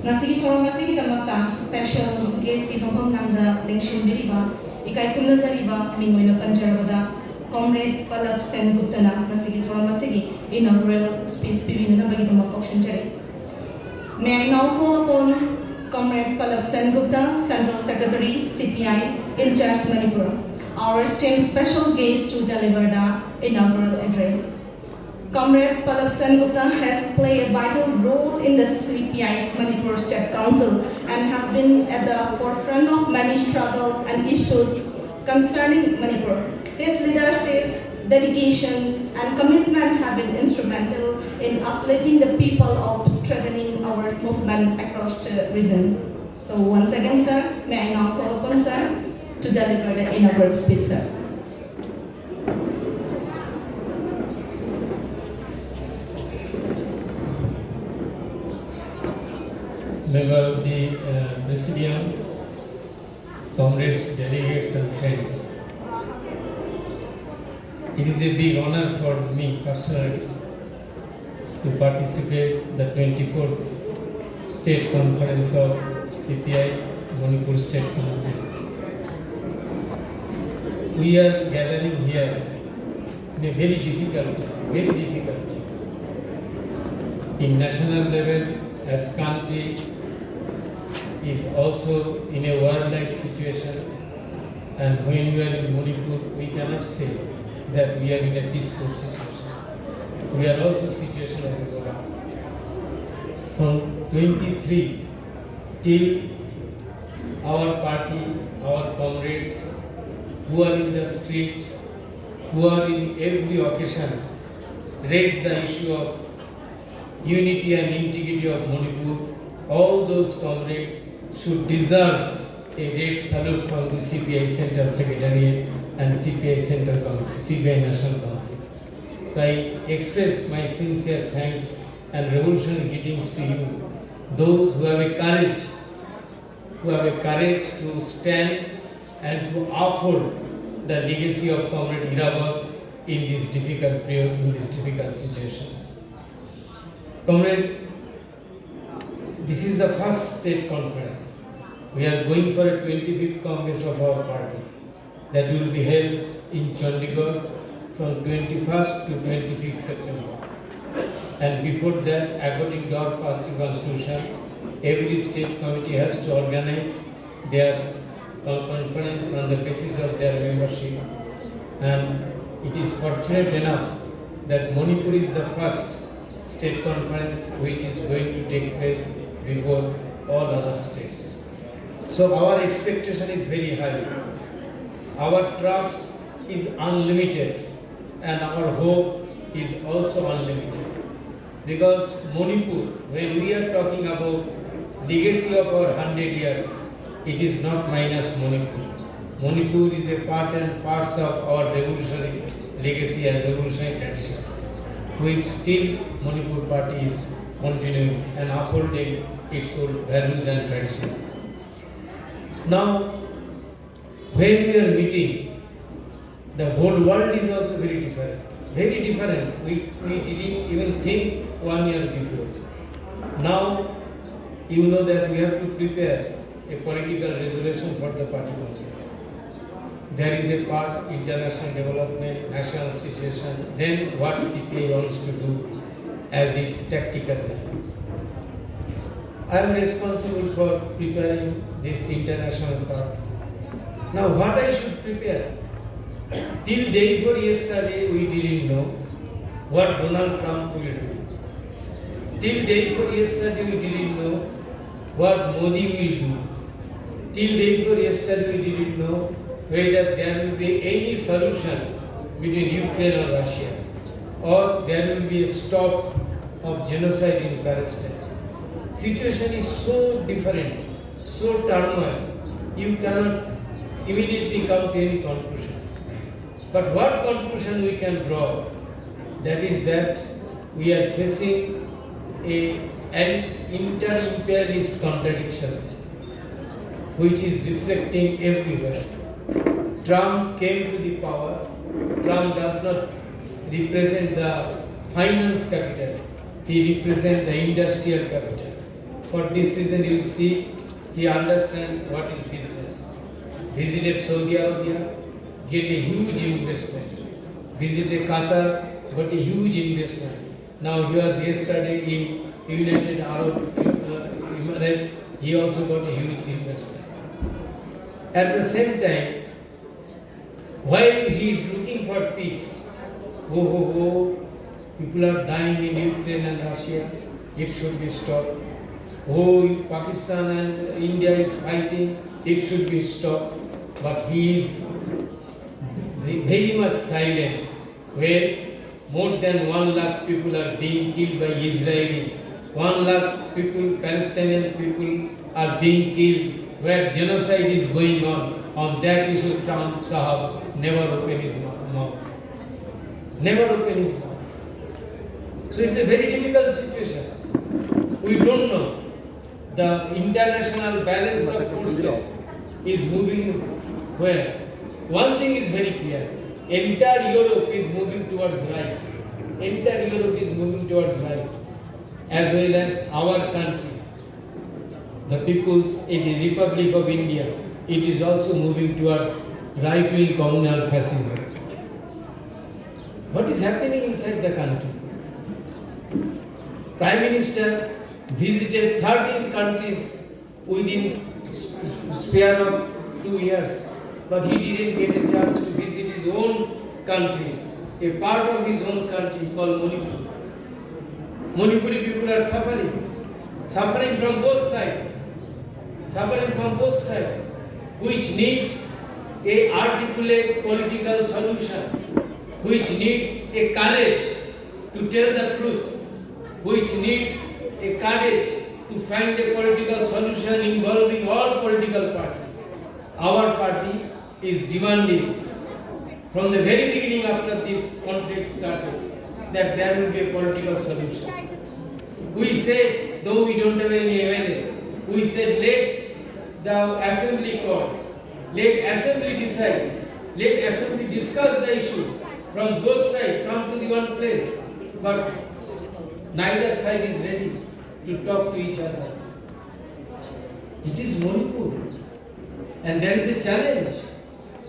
Ngasigi thorong ngasigi damakta special guest ibang nangda lengshin diriba ikay kumna zariba mingoy na panjarabada Comrade Palab Sen Gupta na ngasigi thorong ngasigi inaugural speech bibino na bagi damak auction jari. May I now call upon Comrade Palab Sen Gupta, Central Secretary CPI in charge Manipur, our esteemed special guest to deliver the inaugural address. Comrade Palab Sen Gupta has played a vital role in the CPI Manipur State Council and has been at the forefront of many struggles and issues concerning Manipur. His leadership, dedication, and commitment have been instrumental in uplifting the people of strengthening our movement across the region. So once again, sir, may I now call upon sir to deliver the inaugural speech, sir. Member of the Presidium, comrades, delegates and friends. It is a big honor for me personally to participate the 24th State Conference of CPI Manipur State Council. We are gathering here in a very difficult day. In national level, as country is also in a war-like situation, and when we are in Manipur, we cannot say that we are in a peaceful situation. We are also situation of a war. From 23 till our party, our comrades who are in the street, who are in every occasion, raise the issue of unity and integrity of Manipur. All those comrades should deserve a great salute from the CPI Central Secretariat and CPI National Council. So I express my sincere thanks and revolutionary greetings to you, those who have a courage to stand and to uphold the legacy of Comrade Irabad in this difficult period, in these difficult situations. Comrade, this is the first state conference. We are going for a 25th Congress of our party that will be held in Chandigarh from 21st to 25th September. And before that, according to our party constitution, every state committee has to organize their conference on the basis of their membership. And it is fortunate enough that Manipur is the first state conference which is going to take place before all other states. So our expectation is very high. Our trust is unlimited and our hope is also unlimited. Because Manipur, when we are talking about legacy of our 100 years, it is not minus Manipur. Manipur is a part and parts of our revolutionary legacy and revolutionary traditions, which still Manipur party is continuing and upholding its old values and traditions. Now, when we are meeting, the whole world is also very different. Very different. We didn't even think 1 year before. Now, you know that we have to prepare a political resolution for the party congress. There is a part, international development, national situation, then what CPI wants to do as its tactical line. I am responsible for preparing this international part. Now what I should prepare? Till day before yesterday we didn't know what Donald Trump will do. Till day before yesterday we didn't know what Modi will do. Till day before yesterday we didn't know whether there will be any solution between Ukraine and Russia, or there will be a stop of genocide in Palestine. Situation is so different, so turmoil, you cannot immediately come to any conclusion. But what conclusion we can draw? That is that we are facing an inter-imperialist contradictions which is reflecting everywhere. Trump came to the power. Trump does not represent the finance capital. He represents the industrial capital. For this reason, you see, he understands what is business. Visited Saudi Arabia, get a huge investment. Visited Qatar, got a huge investment. Now he was yesterday in United Arab Emirates, he also got a huge investment. At the same time, while he is looking for peace, people are dying in Ukraine and Russia, it should be stopped. Pakistan and India is fighting, it should be stopped. But he is very much silent where more than 1 lakh people are being killed by Israelis. 1 lakh people, Palestinian people are being killed, where genocide is going on. On that issue, Trump Sahab never open his mouth. Never open his mouth. So it's a very difficult situation. We don't know. The international balance of forces is moving where? One thing is very clear. Entire Europe is moving towards right. Entire Europe is moving towards right. As well as our country. The peoples in the Republic of India, it is also moving towards right-wing communal fascism. What is happening inside the country? Prime Minister visited 13 countries within sphere of 2 years, but he didn't get a chance to visit his own country, a part of his own country called Manipur. Manipuri people are suffering from both sides, which need a articulate political solution, which needs a courage to tell the truth, which needs a courage to find a political solution involving all political parties. Our party is demanding from the very beginning after this conflict started that there will be a political solution. We said, though we don't have any MLA, we said let the assembly call, let assembly decide, let assembly discuss the issue from both sides, come to the one place, but neither side is ready to talk to each other. It is Manipur, and there is a challenge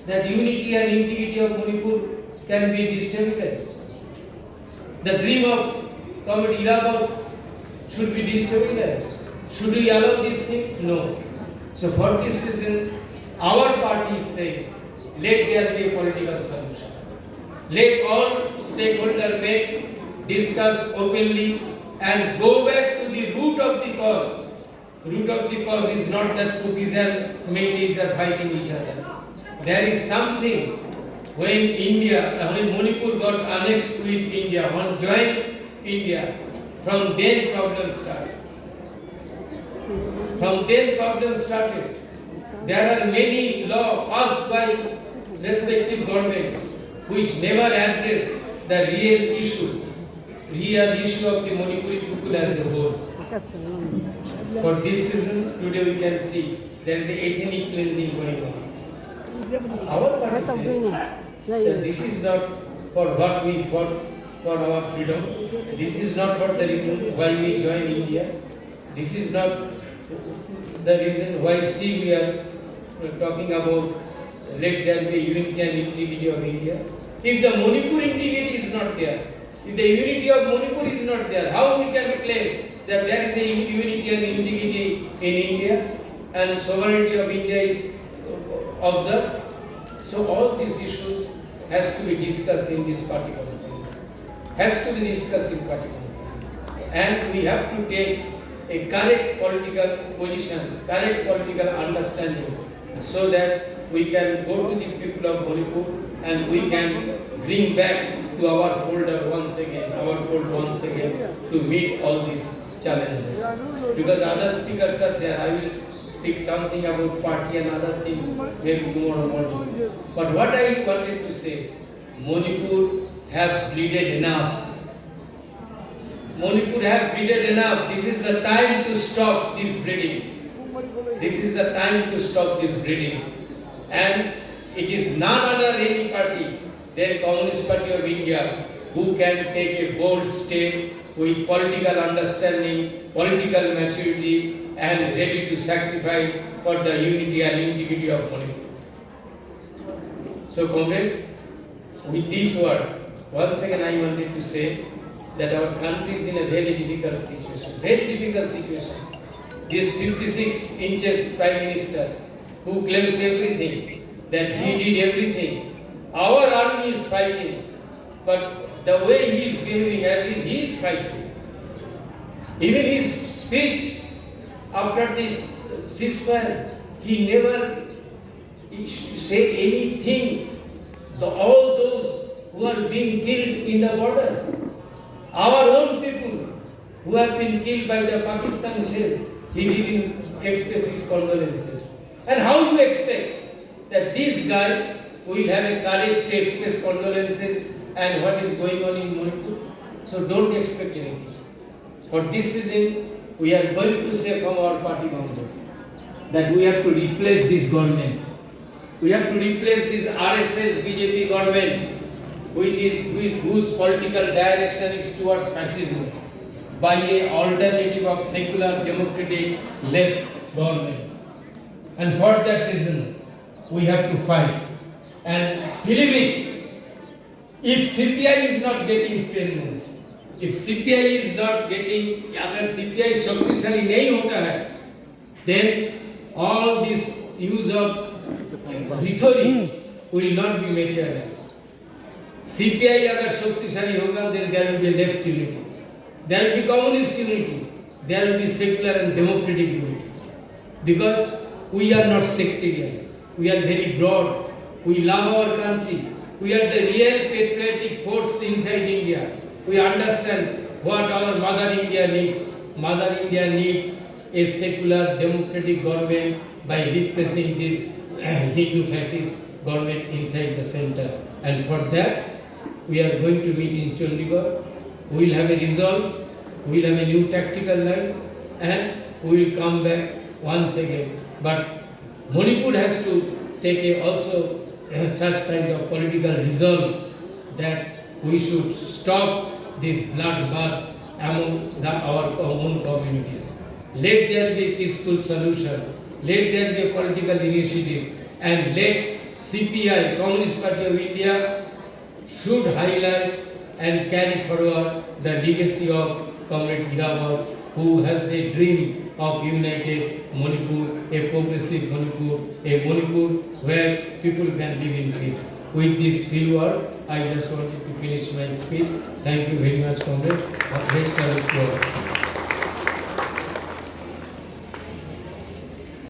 that unity and integrity of Manipur can be destabilized. The dream of Comrade Irabad should be destabilized. Should we allow these things? No. So for this reason, our party is saying, let there be a political solution. Let all stakeholders meet, discuss openly, and go back to the root of the cause. Root of the cause is not that cookies and mayonnaise are fighting each other. There is something when Manipur got annexed with India, one joined India, from then problems started. There are many laws passed by respective governments which never address the real issue of the Manipuri people as a whole. For this reason, today we can see there is a ethnic cleansing going on. Our party says that this is not for what we fought for our freedom. This is not for the reason why we joined India. This is not the reason why still we are talking about let there be unity and integrity of India. If the Manipur integrity is not there, if the unity of Manipur is not there, how we can claim that there is a unity and integrity in India and sovereignty of India is observed? So all these issues has to be discussed in this party conference. And we have to take a correct political position, correct political understanding, so that we can go to the people of Manipur and we can bring back to our fold once again to meet all these challenges. Because other speakers are there, I will speak something about party and other things maybe tomorrow morning. But what I wanted to say, Manipur have bleeded enough. This is the time to stop this bleeding. And it is none other any party than Communist Party of India who can take a bold step with political understanding, political maturity and ready to sacrifice for the unity and integrity of Manipur. So, comrade, with this word, once again I wanted to say that our country is in a very difficult situation. Very difficult situation. This 56 inches Prime Minister who claims everything, that he did everything. Our army is fighting, but the way he is behaving as if he is fighting. Even his speech after this ceasefire, he never said anything. All those who are being killed in the border, our own people who have been killed by the Pakistan shells, he didn't express his condolences. And how you expect that this guy will have a courage to express condolences and what is going on in Manipur? So don't expect anything. For this reason, we are going to say from our party members that we have to replace this government. We have to replace this RSS BJP government, whose political direction is towards fascism, by an alternative of secular democratic left government. And for that reason, we have to fight. And believe it, if CPI is not getting strengthened, if CPI is not getting, अगर CPI शक्तिशाली नहीं होता है, then all this use of rhetoric will not be materialized. CPI अगर शक्तिशाली होगा, then there will be a left unity, there will be communist unity, there will be secular and democratic unity. Because we are not sectarian, we are very broad, we love our country, we are the real patriotic force inside India. We understand what our Mother India needs. Mother India needs a secular democratic government by replacing this Hindu fascist government inside the center. And for that, we are going to meet in Chandigarh. We will have a resolve, we will have a new tactical line, and we will come back once again. But Manipur has to take also such kind of political resolve that we should stop this bloodbath among our own communities. Let there be a peaceful solution. Let there be a political initiative, and let CPI, Communist Party of India, should highlight and carry forward the legacy of Comrade Irabad, who has a dream of united Manipur, a progressive Manipur, a Manipur where people can live in peace. With this few words, I just wanted to finish my speech. Thank you very much, comrade. A great salute to all.